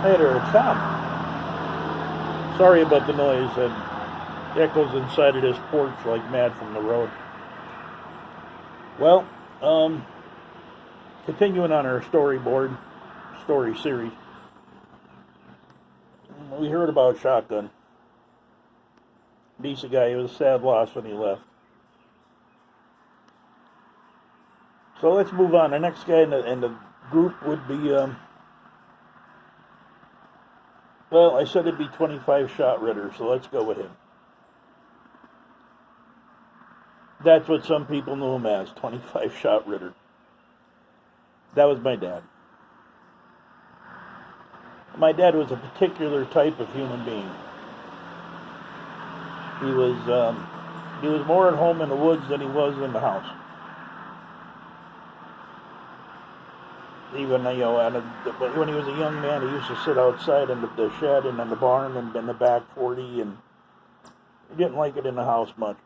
Hey there, it's Tom. Sorry about the noise. It echoes inside of this porch like mad from the road. Well, um, continuing on our story series, we heard about Shotgun. Decent guy. He was a sad loss when he left. So let's move on. The next guy in the group would be, well, I said it'd be 25 shot Ritter, so let's go with him. That's what some people knew him as, 25 shot Ritter. That was my dad. My dad was a particular type of human being. He was more at home in the woods than he was in the house. Even when he was a young man, he used to sit outside in the shed and in the barn and in the back 40, and he didn't like it in the house much.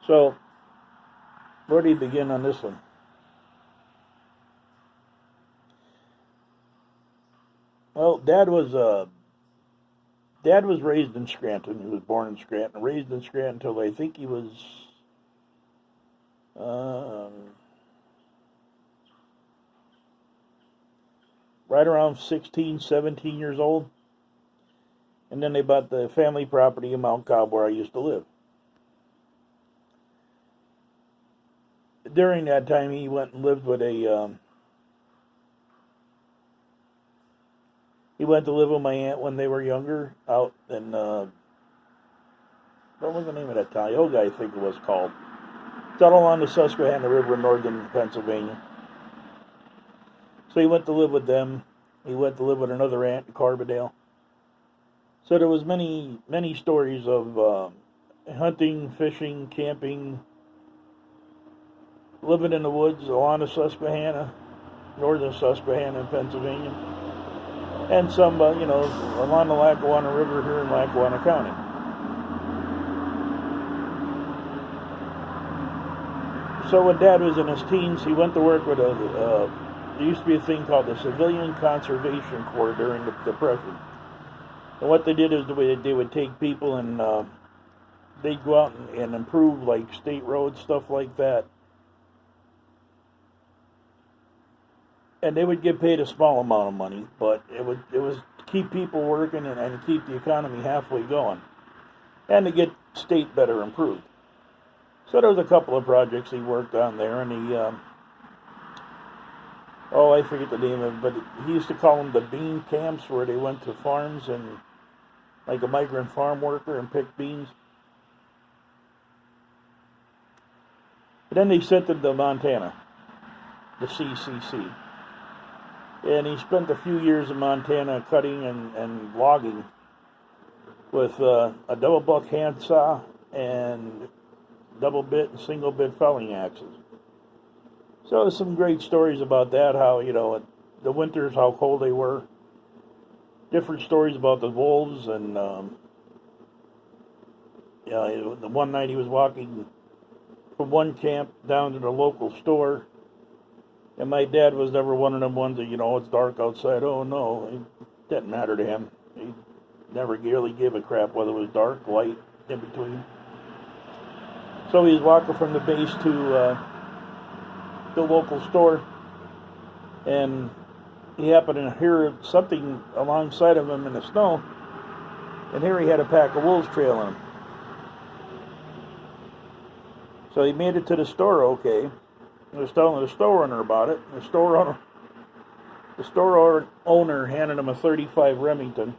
So, where do you begin on this one? Well, Dad was raised in Scranton. He was born in Scranton, raised in Scranton until I think he was right around 16, 17 years old. And then they bought the family property in Mount Cobb where I used to live. During that time, he went and lived with he went to live with my aunt when they were younger out in, what was the name of that town? Yoga, I think it was called. It's out along the Susquehanna River in northern Pennsylvania. So he went to live with them. He went to live with another aunt in Carbondale. So there was many, many stories of hunting, fishing, camping, living in the woods along the Susquehanna, northern Susquehanna in Pennsylvania, and some, along the Lackawanna River here in Lackawanna County. So when Dad was in his teens, he went to work with there used to be a thing called the Civilian Conservation Corps during the Depression. And what they did is they would take people and they'd go out and improve like state roads, stuff like that. And they would get paid a small amount of money, but it was to keep people working and keep the economy halfway going, and to get state better improved. So there was a couple of projects he worked on there, and I forget the name of it, but he used to call them the bean camps, where they went to farms and like a migrant farm worker and picked beans. But then they sent him to Montana, the CCC. And he spent a few years in Montana cutting and logging with a double buck handsaw and double bit and single bit felling axes. So there's some great stories about that, how, the winters, how cold they were. Different stories about the wolves, and the one night he was walking from one camp down to the local store. And my dad was never one of them ones that, it's dark outside. Oh, no, it didn't matter to him. He never really gave a crap whether it was dark, light, in between. So he was walking from the base to the local store, and he happened to hear something alongside of him in the snow, and here he had a pack of wolves trailing him. So he made it to the store okay. I was telling the store owner about it. The store owner handed him a .35 Remington.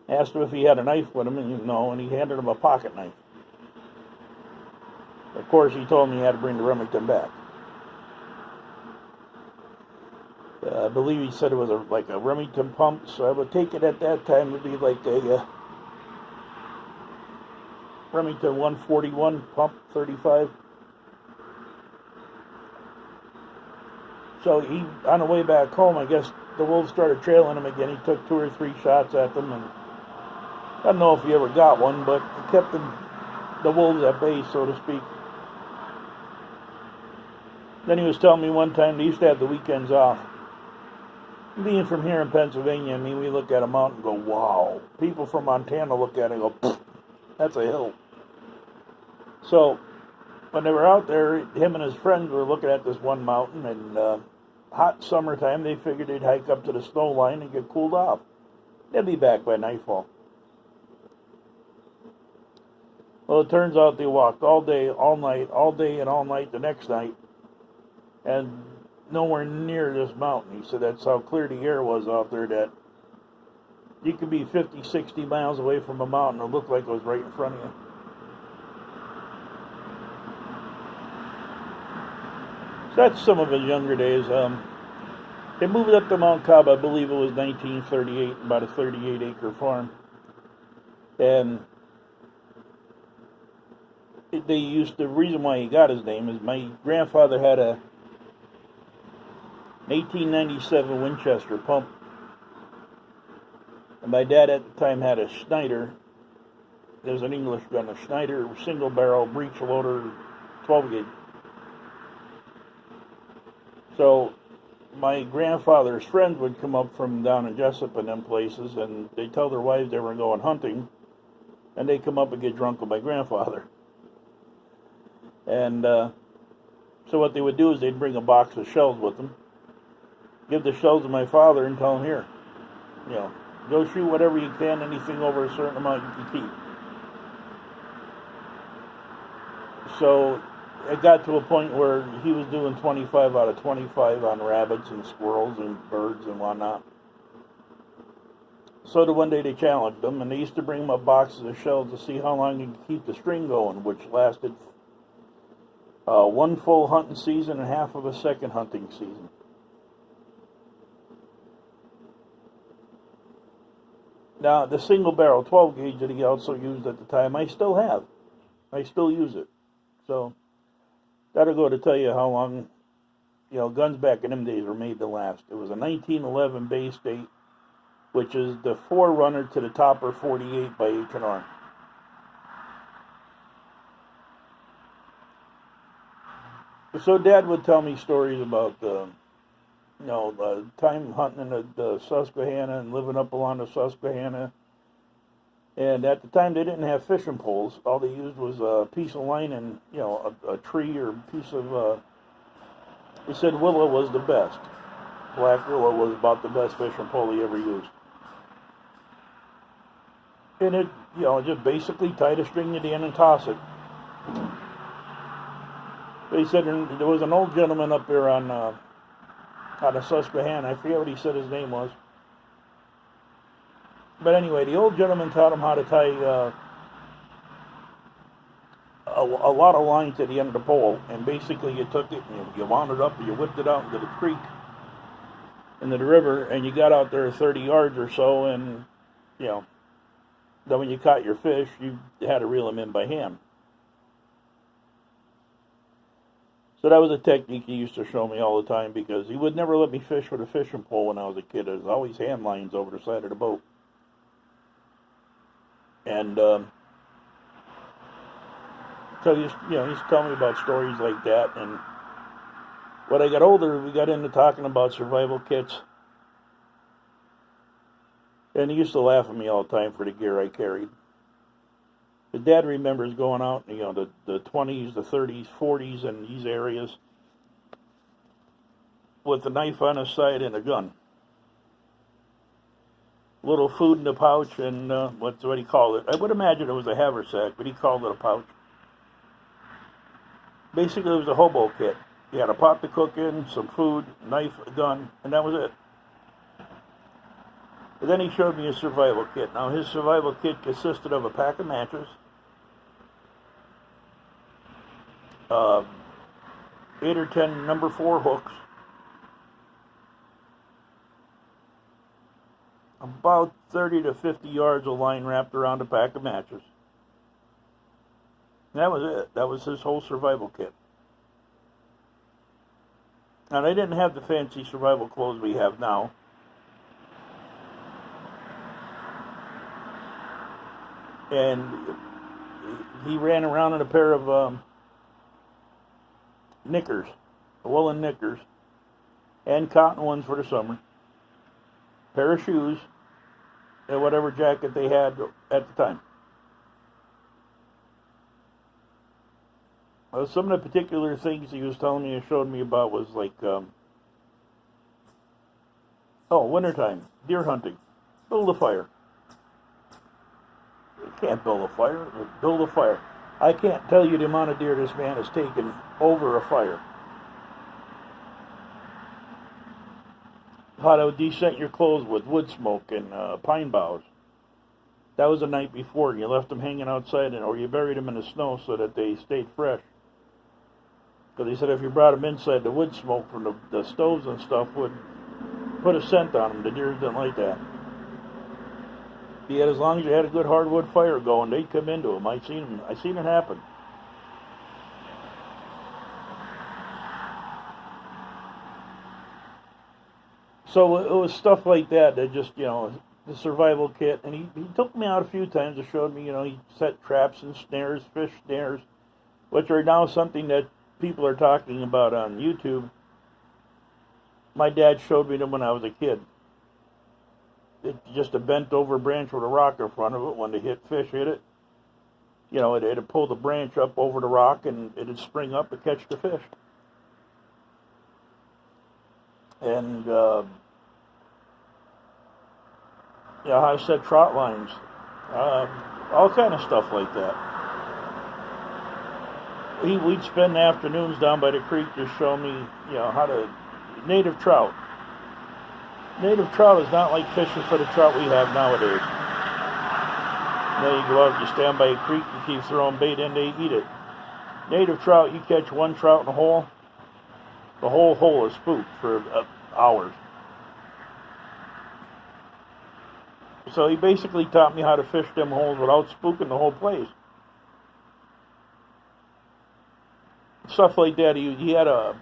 Asked him if he had a knife with him, and no, and he handed him a pocket knife. Of course, he told him he had to bring the Remington back. I believe he said it was like a Remington pump, so I would take it at that time it would be like a Remington 141 pump 35. So he, on the way back home, I guess the wolves started trailing him again. He took 2 or 3 shots at them, and I don't know if he ever got one, but it kept the wolves at bay, so to speak. Then he was telling me one time they used to have the weekends off. Being from here in Pennsylvania, I mean, we look at a mountain and go, wow. People from Montana look at it and go, that's a hill. So, when they were out there, him and his friends were looking at this one mountain, and hot summertime, they figured they'd hike up to the snow line and get cooled off. They'd be back by nightfall. Well, it turns out they walked all day, all night, all day, and all night the next night, and nowhere near this mountain. He said that's how clear the air was out there, that you could be 50, 60 miles away from a mountain and it looked like it was right in front of you. So that's some of his younger days. They moved up to Mount Cobb, I believe it was 1938, about a 38-acre farm. And the reason why he got his name is my grandfather had an 1897 Winchester pump. And my dad at the time had a Schneider. There was an English gun, a Schneider single barrel breech loader 12 gauge. So my grandfather's friends would come up from down in Jessup and them places, and they'd tell their wives they were going hunting, and they'd come up and get drunk with my grandfather. And so what they would do is they'd bring a box of shells with them, give the shells to my father, and tell him, here, go shoot whatever you can, anything over a certain amount you can keep. So it got to a point where he was doing 25 out of 25 on rabbits and squirrels and birds and whatnot. So one day they challenged him, and they used to bring him up boxes of shells to see how long he could keep the string going, which lasted one full hunting season and half of a second hunting season. Now, the single barrel 12 gauge that he also used at the time, I still have. I still use it. So that'll go to tell you how long, guns back in them days were made to last. It was a 1911 Bay State, which is the forerunner to the Topper 48 by H&R. So Dad would tell me stories about the time hunting in the Susquehanna and living up along the Susquehanna. And at the time, they didn't have fishing poles. All they used was a piece of line and, a tree or a piece of, he said willow was the best. Black willow was about the best fishing pole he ever used. And it, just basically tied a string at the end and toss it. He said there was an old gentleman up there on the Susquehanna. I forget what he said his name was. But anyway, the old gentleman taught him how to tie a lot of line to the end of the pole. And basically you took it and you wound it up and you whipped it out into the creek, into the river, and you got out there 30 yards or so, and, then when you caught your fish, you had to reel them in by hand. So that was a technique he used to show me all the time, because he would never let me fish with a fishing pole when I was a kid. There was always hand lines over the side of the boat. And so he used to tell me about stories like that. And when I got older, we got into talking about survival kits. And he used to laugh at me all the time for the gear I carried. His dad remembers going out, the 20s, the 30s, 40s, in these areas with a knife on his side and a gun. Little food in the pouch, and what he called it. I would imagine it was a haversack, but he called it a pouch. Basically, it was a hobo kit. He had a pot to cook in, some food, knife, a gun, and that was it. But then he showed me his survival kit. Now, his survival kit consisted of a pack of matches, 8 or 10 number 4 hooks, about 30 to 50 yards of line wrapped around a pack of matches. And that was it. That was his whole survival kit. Now, they didn't have the fancy survival clothes we have now. And he ran around in a pair of knickers. woolen knickers, and cotton ones for the summer, pair of shoes, and whatever jacket they had at the time. Some of the particular things he was telling me and showed me about was like, wintertime, deer hunting, build a fire. You can't build a fire, but build a fire. I can't tell you the amount of deer this man has taken over a fire. How to descent your clothes with wood smoke and pine boughs. That was the night before. You left them hanging outside, or you buried them in the snow so that they stayed fresh. Because he said if you brought them inside, the wood smoke from the stoves and stuff would put a scent on them. The deer didn't like that. Yet as long as you had a good hardwood fire going, they'd come into them. I seen it happen. So it was stuff like that just, the survival kit. And he took me out a few times and showed me, he set traps and snares, fish snares, which are now something that people are talking about on YouTube. My dad showed me them when I was a kid. It's just a bent over branch with a rock in front of it. When the fish hit it, it'd pull the branch up over the rock and it'd spring up and catch the fish. And, how to set trot lines. All kind of stuff like that. We'd spend afternoons down by the creek just showing me, how to native trout. Native trout is not like fishing for the trout we have nowadays. You go out, you stand by a creek, you keep throwing bait in, they eat it. Native trout, you catch one trout in a hole, the whole hole is spooked for hours. So he basically taught me how to fish them holes without spooking the whole place. Stuff like that. He had a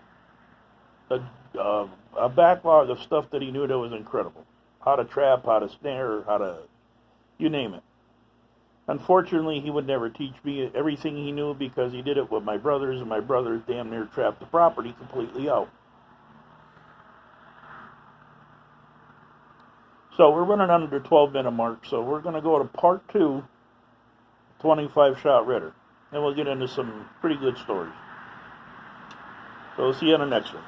backlog of stuff that he knew that was incredible. How to trap, how to snare, you name it. Unfortunately, he would never teach me everything he knew because he did it with my brothers, and my brothers damn near trapped the property completely out. So we're running under the 12-minute mark, so we're going to go to part 2, 25-shot Ritter. And we'll get into some pretty good stories. So we'll see you on the next one.